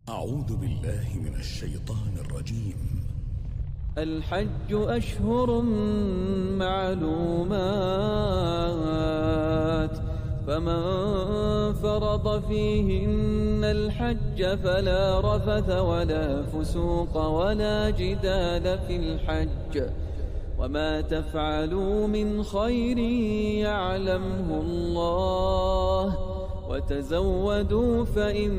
أعوذ بالله من الشيطان الرجيم. الحج أشهر معلومات فمن فرض فيهن الحج فلا رفث ولا فسوق ولا جدال في الحج وما تفعلوا من خير يعلمه الله وتزودوا فإن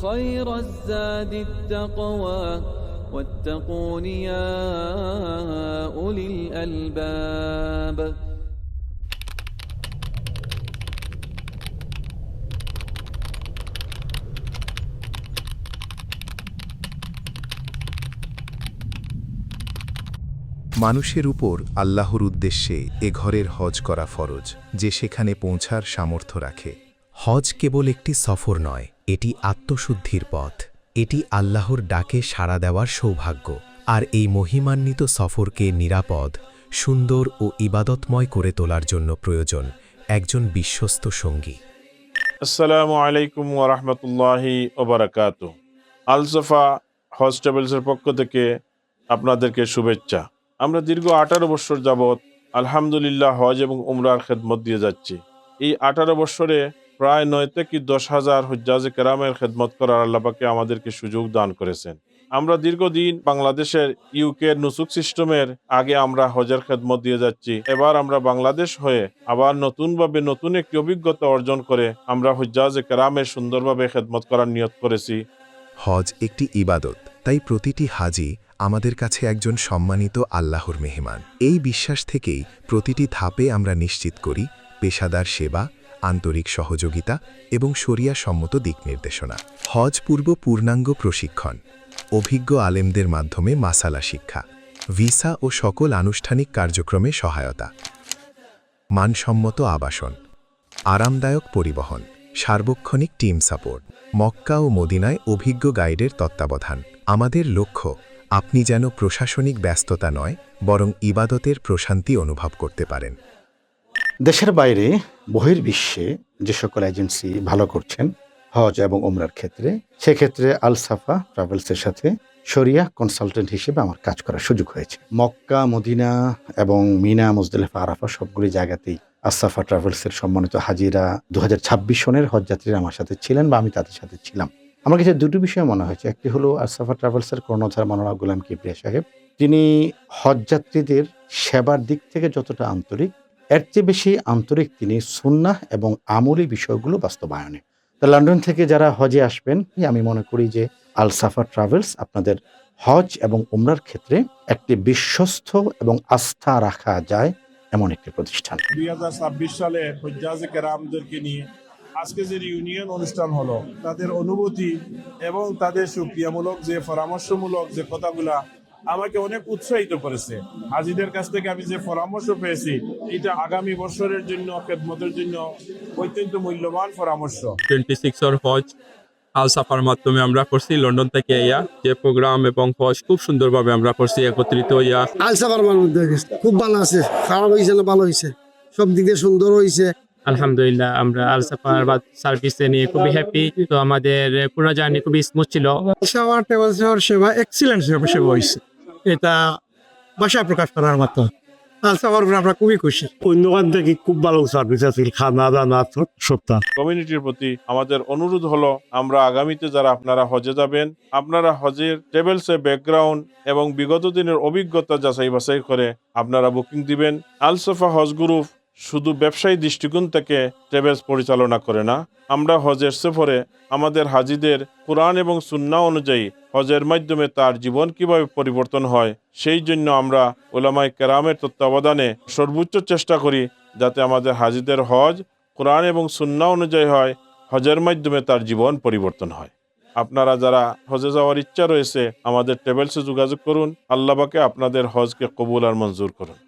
خير الزاد التقوى واتقون يا أولي الألباب. মানুষের উপর আল্লাহর উদ্দেশ্যে এ ঘরের হজ করা ফরজ, যে সেখানে পৌঁছার সামর্থ্য রাখে। হজ কেবল একটি সফর নয়, এটি আত্মশুদ্ধির পথ। এটি আল্লাহর ডাকে সাড়া দেওয়ার সৌভাগ্য। আর এই মহিমান্বিত সফরকে নিরাপদ, সুন্দর ও ইবাদতময় করে তোলার জন্য প্রয়োজন একজন বিশ্বস্ত সঙ্গী। আসসালামু আলাইকুম ওয়া রাহমাতুল্লাহি ওয়া বারাকাতুহু। আল সাফা হজ ট্রাভেলসের পক্ষ থেকে আপনাদেরকে শুভেচ্ছা। আমরা দীর্ঘ 18 বছর যাবৎ আলহামদুলিল্লাহ হজ এবং উমরার খেদমত দিয়ে যাচ্ছি। এই 18 বছরে প্রায় 9 থেকে 10,000 হুজ্জাজে কেরামের খেদমত করার আল্লাহ পাকে আমাদেরকে সুযোগ দান করেছেন। আমরা দীর্ঘদিন বাংলাদেশের ইউকের নুসুক সিস্টেমের আগে আমরা হজের খেদমত দিয়ে যাচ্ছি। এবার আমরা বাংলাদেশ হয়ে আবার নতুনভাবে নতুন একটি অভিজ্ঞতা অর্জন করে আমরা হুজ্জাজে কেরামের সুন্দরভাবে খেদমত করার নিয়ত করেছি। হজ একটি ইবাদত, তাই প্রতিটি হাজি আমাদের কাছে একজন সম্মানিত আল্লাহর মেহমান। এই বিশ্বাস থেকেই প্রতিটি ধাপে আমরা নিশ্চিত করি পেশাদার সেবা, আন্তরিক সহযোগিতা এবং শরিয়া সম্মত দিক নির্দেশনা। হজ পূর্ব পূর্ণাঙ্গ প্রশিক্ষণ, অভিজ্ঞ আলেমদের মাধ্যমে মাসালা শিক্ষা, ভিসা ও সকল আনুষ্ঠানিক কার্যক্রমে সহায়তা, মানসম্মত আবাসন, আরামদায়ক পরিবহন, সার্বক্ষণিক টিম সাপোর্ট, মক্কা ও মদিনায় অভিজ্ঞ গাইডের তত্ত্বাবধান। আমাদের লক্ষ্য আপনি যেন প্রশাসনিক ব্যস্ততা নয়, বরং ইবাদতের প্রশান্তি অনুভব করতে পারেন। দেশের বাইরে বহির্বিশ্বে যে সকল এজেন্সি ভালো করছেন হজ এবং উমরার ক্ষেত্রে, সেক্ষেত্রে আল সাফা ট্রাভেলসের সাথে শরিয়া কনসালটেন্ট হিসেবে আমার কাজ করার সুযোগ হয়েছে। মক্কা, মদিনা এবং মিনা, মুজদালিফা, আরাফা সবগুলি জায়গাতেই আসাফা ট্রাভেলসের সম্মানিত হাজিরা 2026 সনের হজ যাত্রীরা আমার সাথে ছিলেন বা আমি তাদের সাথে ছিলাম। আমার কাছে দুটো বিষয় মনে হয়েছে। একটি হলো আসাফা ট্রাভেলসের কর্ণধার মাওলানা গোলাম কিবরিয়া সাহেব, তিনি হজ যাত্রীদের সেবার দিক থেকে যতটা আন্তরিক, এর চেয়ে বেশি আন্তরিক তিনি সুন্নাহ এবং আমলি বিষয়গুলো বাস্তবায়নে। তা লন্ডন থেকে যারা হজে আসবেন, আমি মনে করি যে আল সাফা ট্রাভেলস আপনাদের হজ এবং উমরার ক্ষেত্রে একটি বিশ্বস্ত এবং আস্থা রাখা যায় এমন একটি প্রতিষ্ঠান। 2026 সালে হুজ্জাজে কেরামদেরকে নিয়ে আজকে যে ইউনিয়ন অনুষ্ঠান হলো, তাদের অনুভূতি এবং তাদের সুক্রিয়ামূলক যে পরামর্শমূলক যে কথাগুলা আমাকে অনেক উৎসাহিত করেছে। হাজিদের কাছ থেকে আমি যে পরামর্শ পেয়েছি, এটা আগামী বছরের জন্য খেদমতের জন্য অত্যন্ত মূল্যবান পরামর্শ। 26 অর হজ আল সাফার মাধ্যমে আমরা করছি। লন্ডন থেকে যে প্রোগ্রাম এবং হজ খুব সুন্দরভাবে আমরা করছি একত্রিত হইয়া। আল সাফার মধ্যে খুব ভালো আছে, খারাপ হয়েছে না ভালো হয়েছে, সব দিক দিয়ে সুন্দর হয়েছে। আলহামদুলিল্লাহ, আমরা আল সাফার সার্ভিসে নিয়ে খুবই হ্যাপি। তো আমাদের পুরো জার্নি খুবই স্মুথ ছিল। সাফার ট্রাভেলসের সেবা এক্সিলেন্ট সেবা হয়েছে, এটা ভাষায় প্রকাশ করার মতো। আল সাফার উপরে আমরা খুবই খুশি। অন্যখান থেকে খুব ভালো সার্ভিস আছে, খানা দানা সবটা। কমিউনিটির প্রতি আমাদের অনুরোধ হলো, আমরা আগামীতে যারা আপনারা হজে যাবেন, আপনারা হজের ট্রাভেলসের ব্যাকগ্রাউন্ড এবং বিগত দিনের অভিজ্ঞতা যাচাই বাছাই করে আপনারা বুকিং দিবেন। আল সাফা হজ গ্রুপ শুধু ব্যবসায়ী দৃষ্টিকোণ থেকে ট্রাভেলস পরিচালনা করে না, আমরা হজের সফরে আমাদের হাজিদের কুরআন এবং সুন্নাহ অনুযায়ী হজের মাধ্যমে তার জীবন কিভাবে পরিবর্তন হয়, সেই জন্য আমরা উলামায়ে কেরামের তত্ত্বাবধানে সর্বোচ্চ চেষ্টা করি যাতে আমাদের হাজিদের হজ কুরআন এবং সুন্নাহ অনুযায়ী হয়, হজের মাধ্যমে তার জীবন পরিবর্তন হয়। আপনারা যারা হজে যাওয়ার ইচ্ছা রয়েছে, আমাদের ট্রাভেলসে যোগাযোগ করুন। আল্লাহ পাকে আপনাদের হজকে কবুল আর মঞ্জুর করুন।